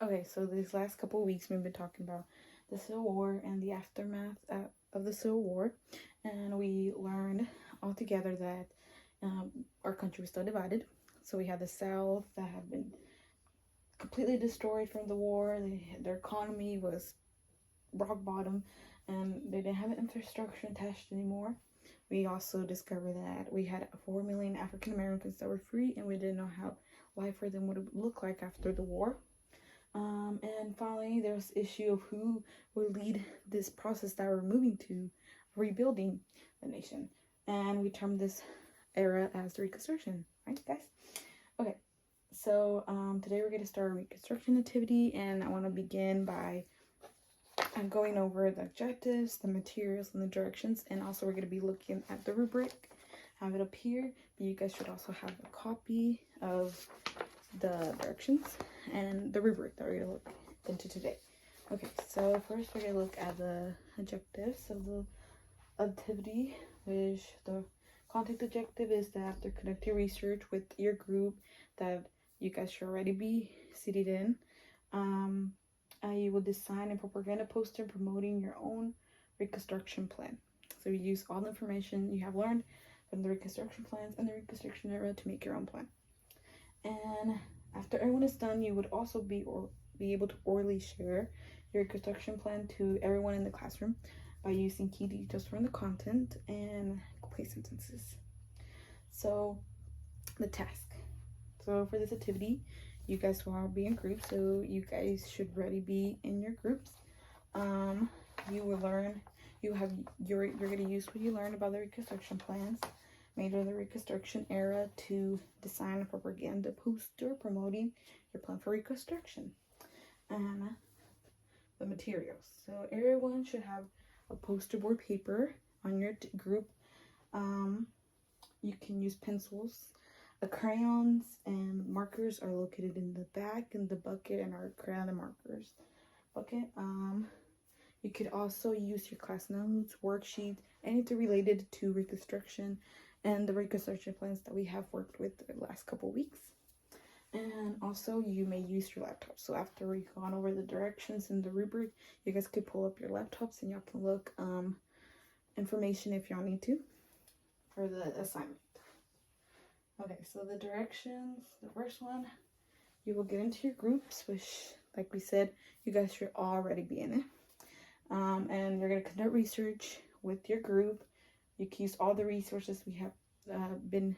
Okay, so these last couple of weeks we've been talking about the Civil War and the aftermath of the Civil War, and we learned all together that our country was still divided. So we had the South that had been completely destroyed from the war. Their economy was rock bottom, and they didn't have infrastructure attached anymore. We also discovered that we had 4 million African Americans that were free, and we didn't know how life for them would look like after the war. And finally, there's the issue of who will lead this process that we're moving to, rebuilding the nation. And we term this era as the Reconstruction, right, guys? Okay, so today we're going to start a Reconstruction activity, and I want to begin by going over the objectives, the materials, and the directions, and also we're going to be looking at the rubric. I have it up here, but you guys should also have a copy of the directions and the rubric that we're going to look into today. Okay, so first we're going to look at the objectives of the activity, which the contact objective is that after conducting research with your group that you guys should already be seated in, you will design a propaganda poster promoting your own Reconstruction plan. So you use all the information you have learned from the Reconstruction plans and the Reconstruction era to make your own plan. And after everyone is done, you would also be able to orally share your Reconstruction plan to everyone in the classroom by using key details from the content and complete sentences. So the task. So for this activity, you guys will all be in groups, so you guys should already be in your groups. You will learn, you're going to use what you learned about the Reconstruction plans made of the Reconstruction era to design a propaganda poster promoting your plan for Reconstruction. And the materials. So everyone should have a poster board paper on your group. You can use pencils. Crayons and markers are located in the back in the bucket and our crayon and markers bucket. You could also use your class notes, worksheets, anything related to Reconstruction and the Reconstruction plans that we have worked with the last couple weeks. And also you may use your laptop. So after we've gone over the directions and the rubric, you guys could pull up your laptops and y'all can look information if y'all need to for the assignment. Okay, so the directions, the first one, you will get into your groups, which, like we said, you guys should already be in it. And you're going to conduct research with your group. You can use all the resources we have been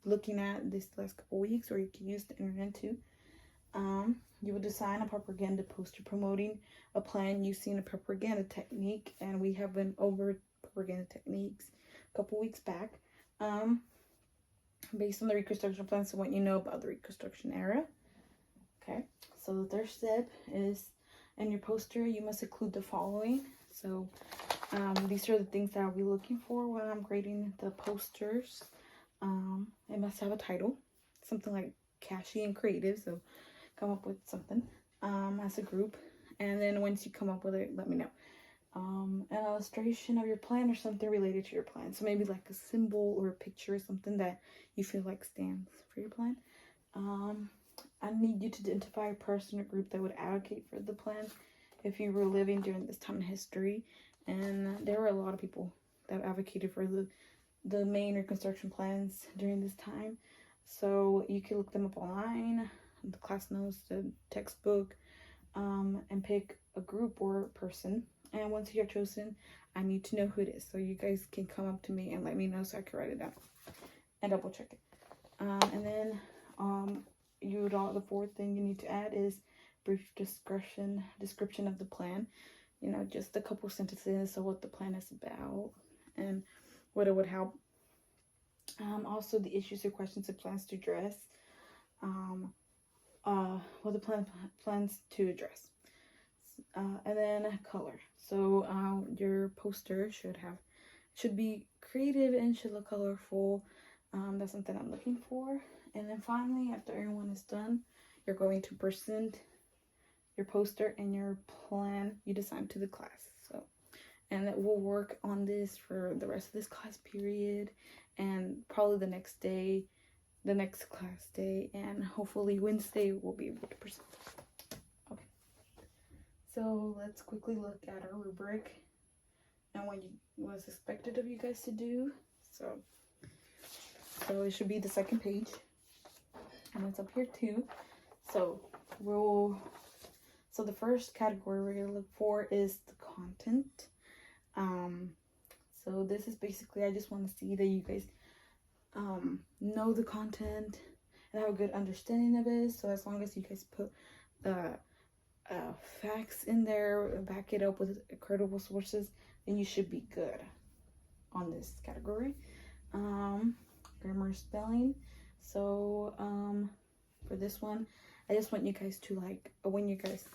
looking at this last couple weeks, or you can use the internet too. You will design a propaganda poster promoting a plan using a propaganda technique, and we have been over propaganda techniques a couple weeks back. Based on the Reconstruction plans and what you know about the Reconstruction era. Okay, so the third step is in your poster, you must include the following. So these are the things that I'll be looking for when I'm grading the posters. It must have a title, something like catchy and creative, so come up with something as a group. And then once you come up with it, let me know. An illustration of your plan or something related to your plan. So maybe like a symbol or a picture or something that you feel like stands for your plan. I need you to identify a person or group that would advocate for the plan if you were living during this time in history. And there were a lot of people that advocated for the main Reconstruction plans during this time. So you can look them up online, the class notes, the textbook, and pick a group or a person. And once you're chosen, I need to know who it is. So you guys can come up to me and let me know so I can write it down and double check it. And then the fourth thing you need to add is brief description of the plan. You know, just a couple sentences of what the plan is about and what it would help. Also the issues or questions it plans to address. What the plan plans to address. And then color. So your poster should be creative and should look colorful. That's something I'm looking for. And then finally, after everyone is done, you're going to present your poster and your plan you designed to the class. So, and that we'll work on this for the rest of this class period and probably the next day, the next class day, and hopefully Wednesday we'll be able to present. Okay, So let's quickly look at our rubric and what's expected of you guys to do. So it should be the second page, and it's up here too. So the first category we're gonna look for is the content. So this is basically, I just want to see that you guys know the content and have a good understanding of it. So as long as you guys put facts in there, back it up with credible sources, then you should be good on this category. Grammar, spelling. So for this one, I just want you guys to, like, when you guys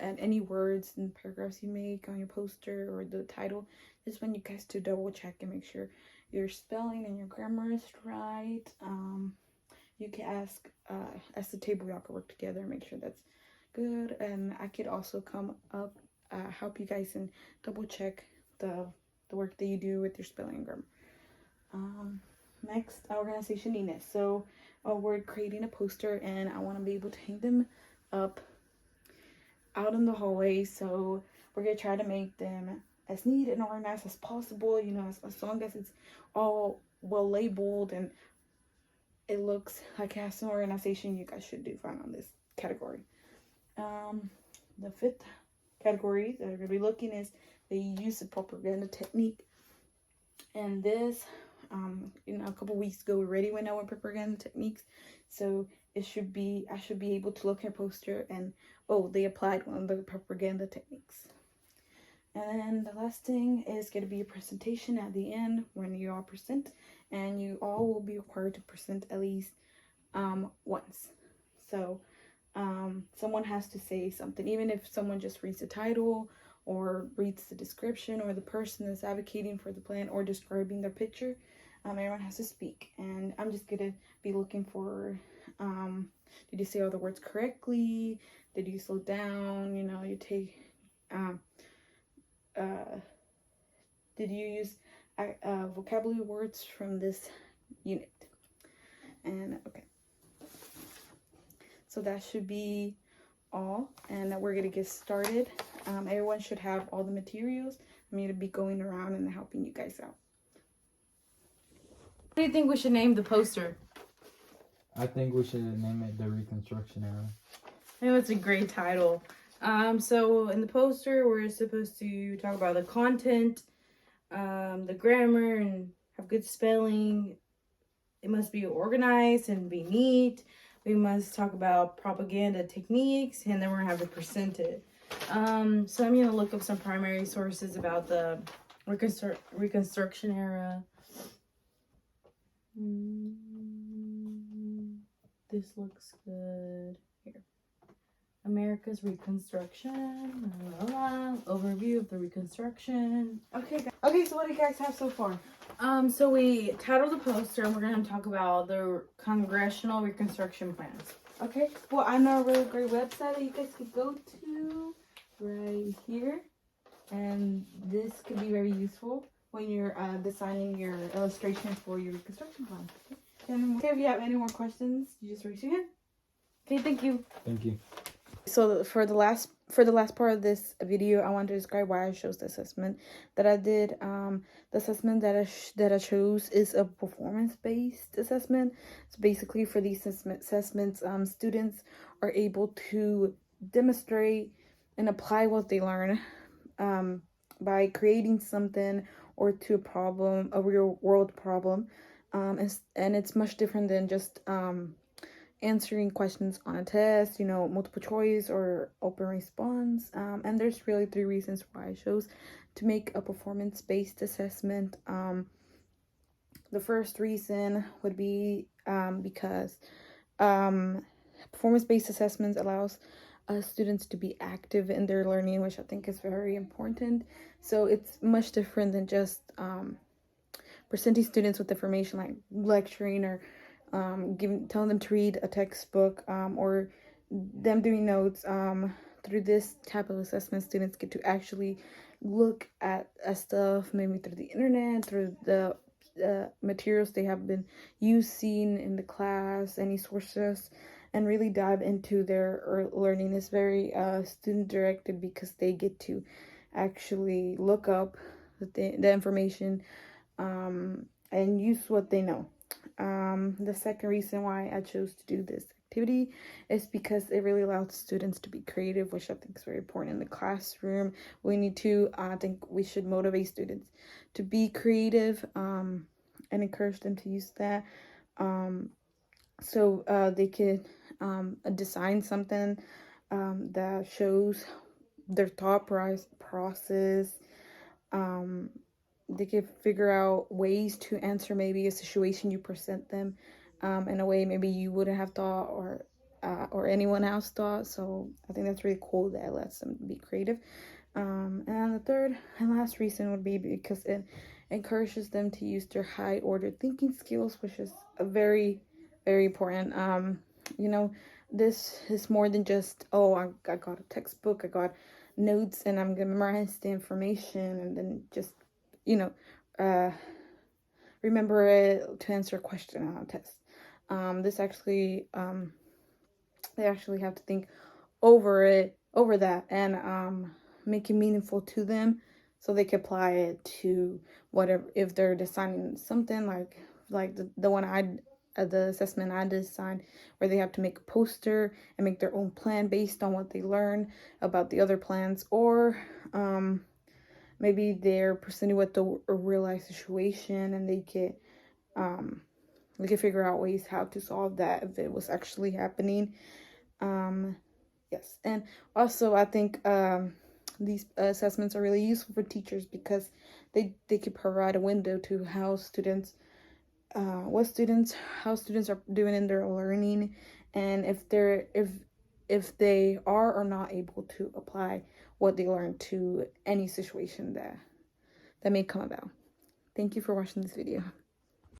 add any words and paragraphs you make on your poster or the title, just want you guys to double check and make sure your spelling and your grammar is right. You can ask the table, y'all can work together and make sure that's good. And I could also come up help you guys and double check the work that you do with your spelling and grammar. Next, organizationiness. So we're creating a poster, and I want to be able to hang them up out in the hallway. So we're gonna try to make them as neat and organized as possible, you know, as long as it's all well labeled and it looks like it has some organization. You guys should do fine on this category. The fifth category that we're gonna be looking is the use of propaganda technique. And this, you know, a couple weeks ago we already went over propaganda techniques, so I should be able to look at a poster and, oh, they applied one of the propaganda techniques. And then the last thing is going to be a presentation at the end when you all present, and you all will be required to present at least once. So someone has to say something, even if someone just reads the title or reads the description, or the person that's advocating for the plan or describing their picture. Everyone has to speak, and I'm just gonna be looking for, did you say all the words correctly? Did you slow down? You know, you take, did you use vocabulary words from this unit? And okay, so that should be all, and we're gonna get started. Everyone should have all the materials. I'm gonna be going around and helping you guys out. What do you think we should name the poster? I think we should name it The Reconstruction Era. I think that's a great title. So in the poster, we're supposed to talk about the content, the grammar, and have good spelling. It must be organized and be neat. We must talk about propaganda techniques, and then we're gonna have to present it. So I'm gonna look up some primary sources about the Reconstruction era. This looks good. Here. America's Reconstruction. Overview of the Reconstruction. Okay, so what do you guys have so far? So we titled the poster, and we're gonna talk about the Congressional Reconstruction Plans. Okay, well, I know a really great website that you guys could go to right here, and this could be very useful when you're designing your illustration for your construction plan. Okay, if you have any more questions, you just raise your hand. Okay, thank you. Thank you. So for the last part of this video, I want to describe why I chose the assessment that I did. The assessment that I chose is a performance-based assessment. So basically, for these assessments, students are able to demonstrate and apply what they learn by creating something or to a problem, a real world problem. And it's much different than just answering questions on a test, you know, multiple choice or open response. And there's really 3 reasons why I chose to make a performance-based assessment. The first reason would be because performance-based assessments allows students to be active in their learning, which I think is very important. So it's much different than just presenting students with information like lecturing or telling them to read a textbook or them doing notes. Through this type of assessment, students get to actually look at stuff, maybe through the internet, through the materials they have been using in the class, any sources, and really dive into their learning. It's very student directed because they get to actually look up the information and use what they know. The second reason why I chose to do this activity is because it really allows students to be creative, which I think is very important in the classroom. We need to, I think we should motivate students to be creative and encourage them to use that. So they could design something that shows their thought process. They could figure out ways to answer maybe a situation you present them in a way maybe you wouldn't have thought or anyone else thought. So I think that's really cool that it lets them be creative. And the third and last reason would be because it encourages them to use their high order thinking skills, which is a very, very important. You know, this is more than just, oh, I got a textbook, I got notes, and I'm gonna memorize the information and then just, you know, remember it to answer a question on a test. This actually, they actually have to think over that, and make it meaningful to them, so they can apply it to whatever. If they're designing something like the one the assessment I designed, where they have to make a poster and make their own plan based on what they learn about the other plans, or maybe they're presented with a real life situation and they can figure out ways how to solve that if it was actually happening. Yes, and also I think these assessments are really useful for teachers because they could provide a window to how students how students are doing in their learning, and if they are or not able to apply what they learned to any situation that may come about. Thank you for watching this video.